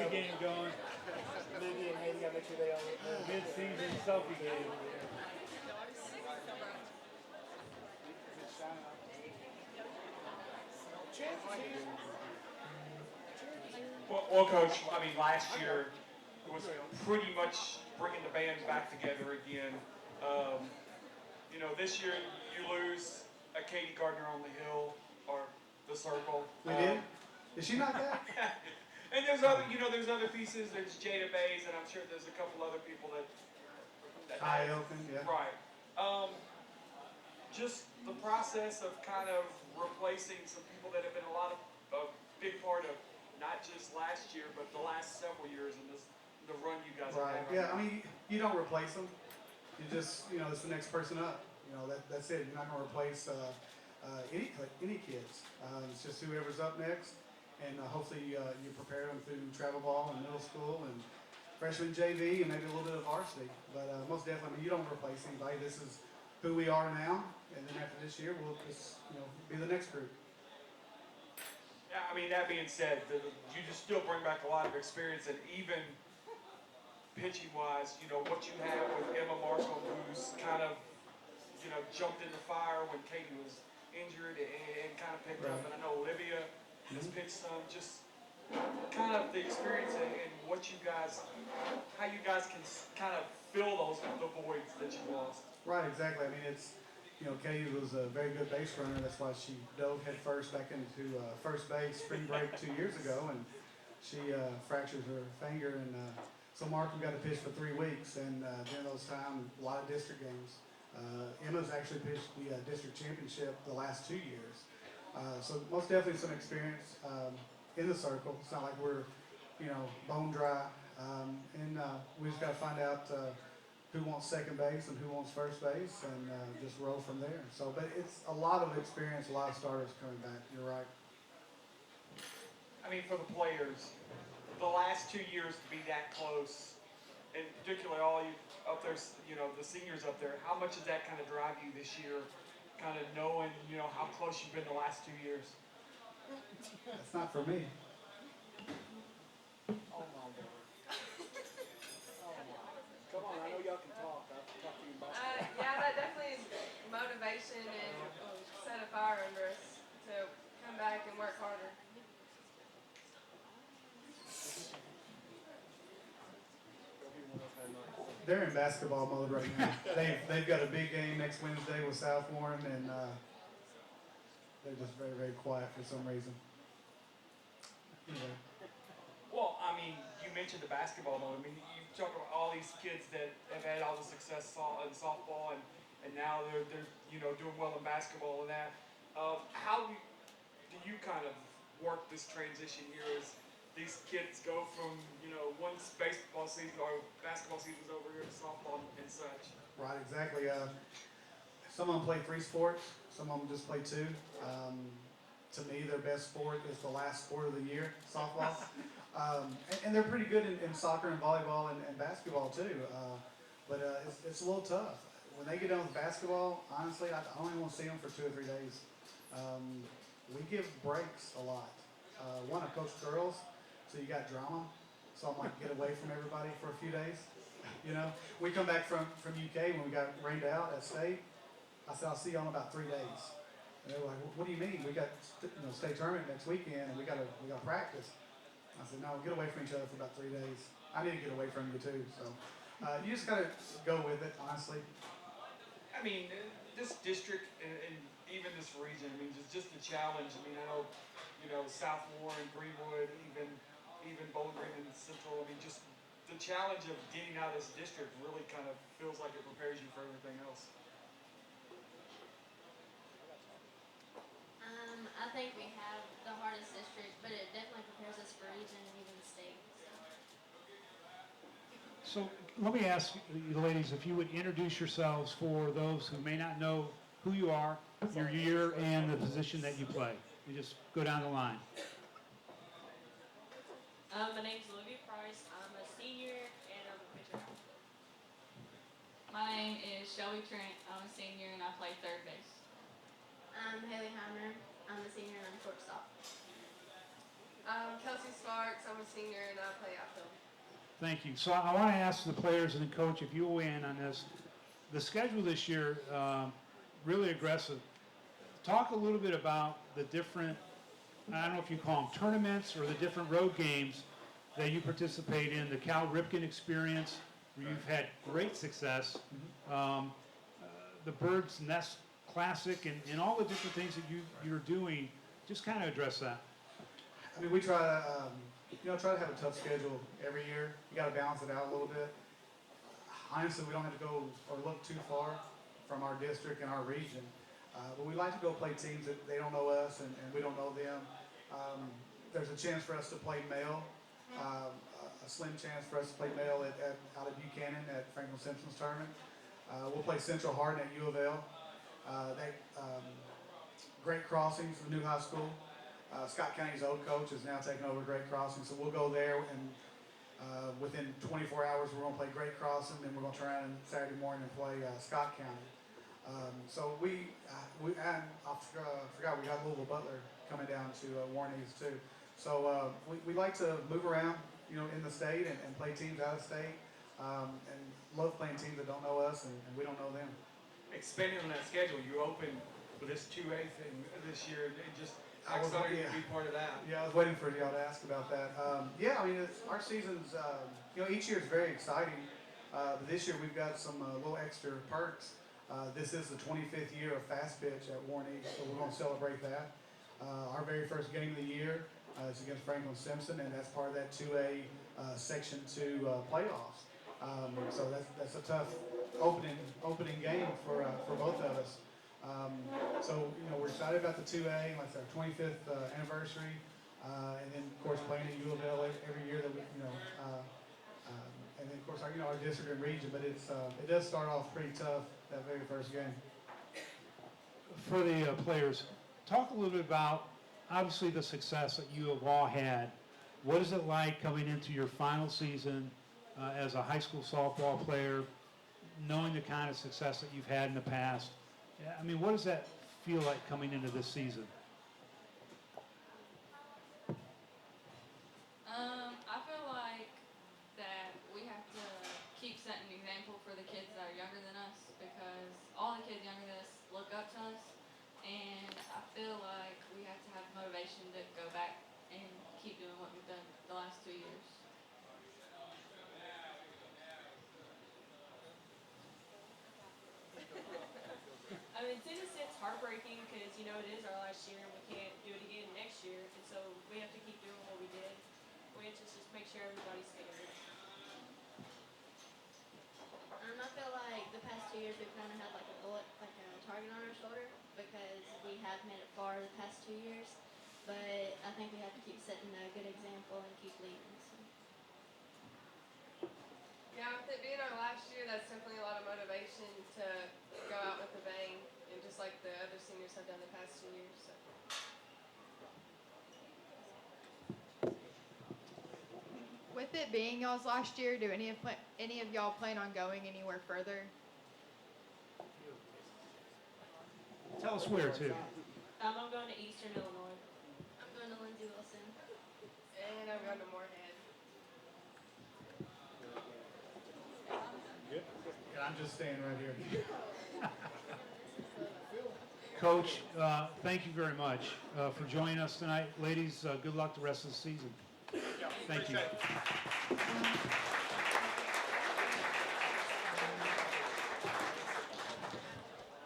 selfie game going. Libby and Haley gotta make sure they on Mid-season selfie game. Well, Coach, I mean, last year it was pretty much bringing the band back together again. Um, this year you lose a Katie Gardner on the hill or the circle. We did? Is she not that? And there's other pieces. There's Jada Bays, and I'm sure there's a couple other people that Eye open, yeah. Right. Just the process of kind of replacing some people that have been a big part of not just last year, but the last several years in the run you guys have Right. had. Yeah. I mean, you don't replace them. You just, it's the next person up. That's it. You're not going to replace any kids. It's just whoever's up next, and hopefully you prepare them through travel ball and middle school and freshman JV and maybe a little bit of varsity. But most definitely, I mean, you don't replace anybody. This is who we are now, and then after this year, we'll just be the next group. Yeah, I mean, that being said, you just still bring back a lot of experience, and even pitching-wise, what you have with Emma Marshall, who's kind of, jumped in the fire when Katie was injured and kind of picked up. And I know Olivia has pitched some. Just kind of the experience and how you guys can kind of fill the voids that you lost. Right, exactly. I mean, it's, Katie was a very good base runner. That's why she dove head first back into first base spring break 2 years ago, and she fractured her finger. And so Mark, we got to pitch for 3 weeks, and during those times, a lot of district games. Emma's actually pitched the district championship the last 2 years. So most definitely some experience in the circle. It's not like we're, bone dry. And we just got to find out who wants second base and who wants first base, and just roll from there. So, but it's a lot of experience, a lot of starters coming back. You're right. I mean, for the players, the last 2 years to be that close, and particularly all you up there, the seniors up there, how much does that kind of drive you this year, kind of knowing, how close you've been the last 2 years? That's not for me. Oh my God. Come on, I know y'all can talk. I'll talk to you about Yeah, that definitely is motivation and set a fire under us to come back and work harder. They're in basketball mode right now. They've got a big game next Wednesday with South Warren, and they're just very, very quiet for some reason. Anyway. Well, I mean, you mentioned the basketball mode. I mean, you talk about all these kids that have had all the success in softball, and now they're doing well in basketball and that. How do you kind of work this transition here as these kids go from one baseball season or basketball season's over here to softball and such? Right, exactly. Some of them play 3 sports. Some of them just play 2. To me, their best sport is the last sport of the year, softball. And they're pretty good in soccer and volleyball and basketball too. But it's a little tough. When they get done with basketball, honestly, I only want to see them for 2 or 3 days. We give breaks a lot. I coach girls, so you got drama. So I'm like, get away from everybody for a few days. We come back from UK when we got rained out at state. I said, I'll see you in about 3 days. And they were like, what do you mean? We got state tournament next weekend, and we got to practice. I said, no, get away from each other for about 3 days. I need to get away from you too. So you just got to go with it, honestly. I mean, this district and even this region, I mean, just the challenge. I mean, I know, South Warren, Greenwood, even Bowling Green and Central. I mean, just the challenge of getting out of this district really kind of feels like it prepares you for everything else. I think we have the hardest district, but it definitely prepares us for region and even state. So let me ask you ladies if you would introduce yourselves for those who may not know who you are, your year, and the position that you play. You just go down the line. My name's Olivia Price. I'm a senior and I'm a pitcher. My name is Shelby Trent. I'm a senior and I play third base. I'm Haley Heimer. I'm a senior and I'm shortstop. Kelsey Sparks. I'm a senior and I play outfield. Thank you. So I want to ask the players and the coach if you will weigh in on this. The schedule this year, really aggressive. Talk a little bit about the different, I don't know if you call them tournaments or the different road games that you participate in. The Cal Ripken experience, where you've had great success. The Bird's Nest Classic and all the different things that you're doing. Just kind of address that. I mean, we try to, try to have a tough schedule every year. You got to balance it out a little bit. Honestly, we don't have to go or look too far from our district and our region. But we like to go play teams that they don't know us and we don't know them. There's a chance for us to play Male, a slim chance for us to play Male out of Buchanan at Franklin Simpson's tournament. We'll play Central Hardin at U of L. Great Crossings, the new high school. Scott County's old coach is now taking over Great Crossing, so we'll go there and within 24 hours we're going to play Great Crossing, then we're going to turn around Saturday morning and play Scott County. So and I forgot we got Louisville Butler coming down to Warren East too. So we like to move around, in the state and play teams out of state, and love playing teams that don't know us and we don't know them. Expanding on that schedule, you opened with this 2A thing this year, and just I was excited waiting- to be part of that. Yeah, I was waiting for y'all to ask about that. I mean, our season's, each year is very exciting. But this year we've got some little extra perks. This is the 25th year of Fast Pitch at Warren East, so we're going to celebrate that. Our very first game of the year is against Franklin Simpson, and that's part of that 2A Section 2 playoffs. So that's a tough opening game for both of us. So we're excited about the 2A, like our 25th anniversary, and then of course playing at U of L every year that we, and then of course our district and region. But it does start off pretty tough that very first game. For the players, talk a little bit about obviously the success that you have all had. What is it like coming into your final season as a high school softball player, knowing the kind of success that you've had in the past? I mean, what does that feel like coming into this season? I feel like that we have to keep setting an example for the kids that are younger than us, because all the kids younger than us look up to us, and I feel like we have to have motivation to go back and keep doing what we've done the last 2 years. I mean, to us it's heartbreaking because, it is our last year and we can't do it again next year. And so we have to keep doing what we did, which is just make sure everybody's together. I feel like the past 2 years we've kind of had like a bullet, like a target on our shoulder, because we have made it far the past 2 years. But I think we have to keep setting a good example and keep leading. So. Yeah, with it being our last year, that's definitely a lot of motivation to go out with a bang, and just like the other seniors have done the past 2 years. So. With it being y'all's last year, do any of y'all plan on going anywhere further? Tell us where to. I'm going to Eastern Illinois. I'm going to Lindsey Wilson. And I'm going to Moorhead. And I'm just staying right here. Coach, thank you very much for joining us tonight. Ladies, good luck the rest of the season. Thank you.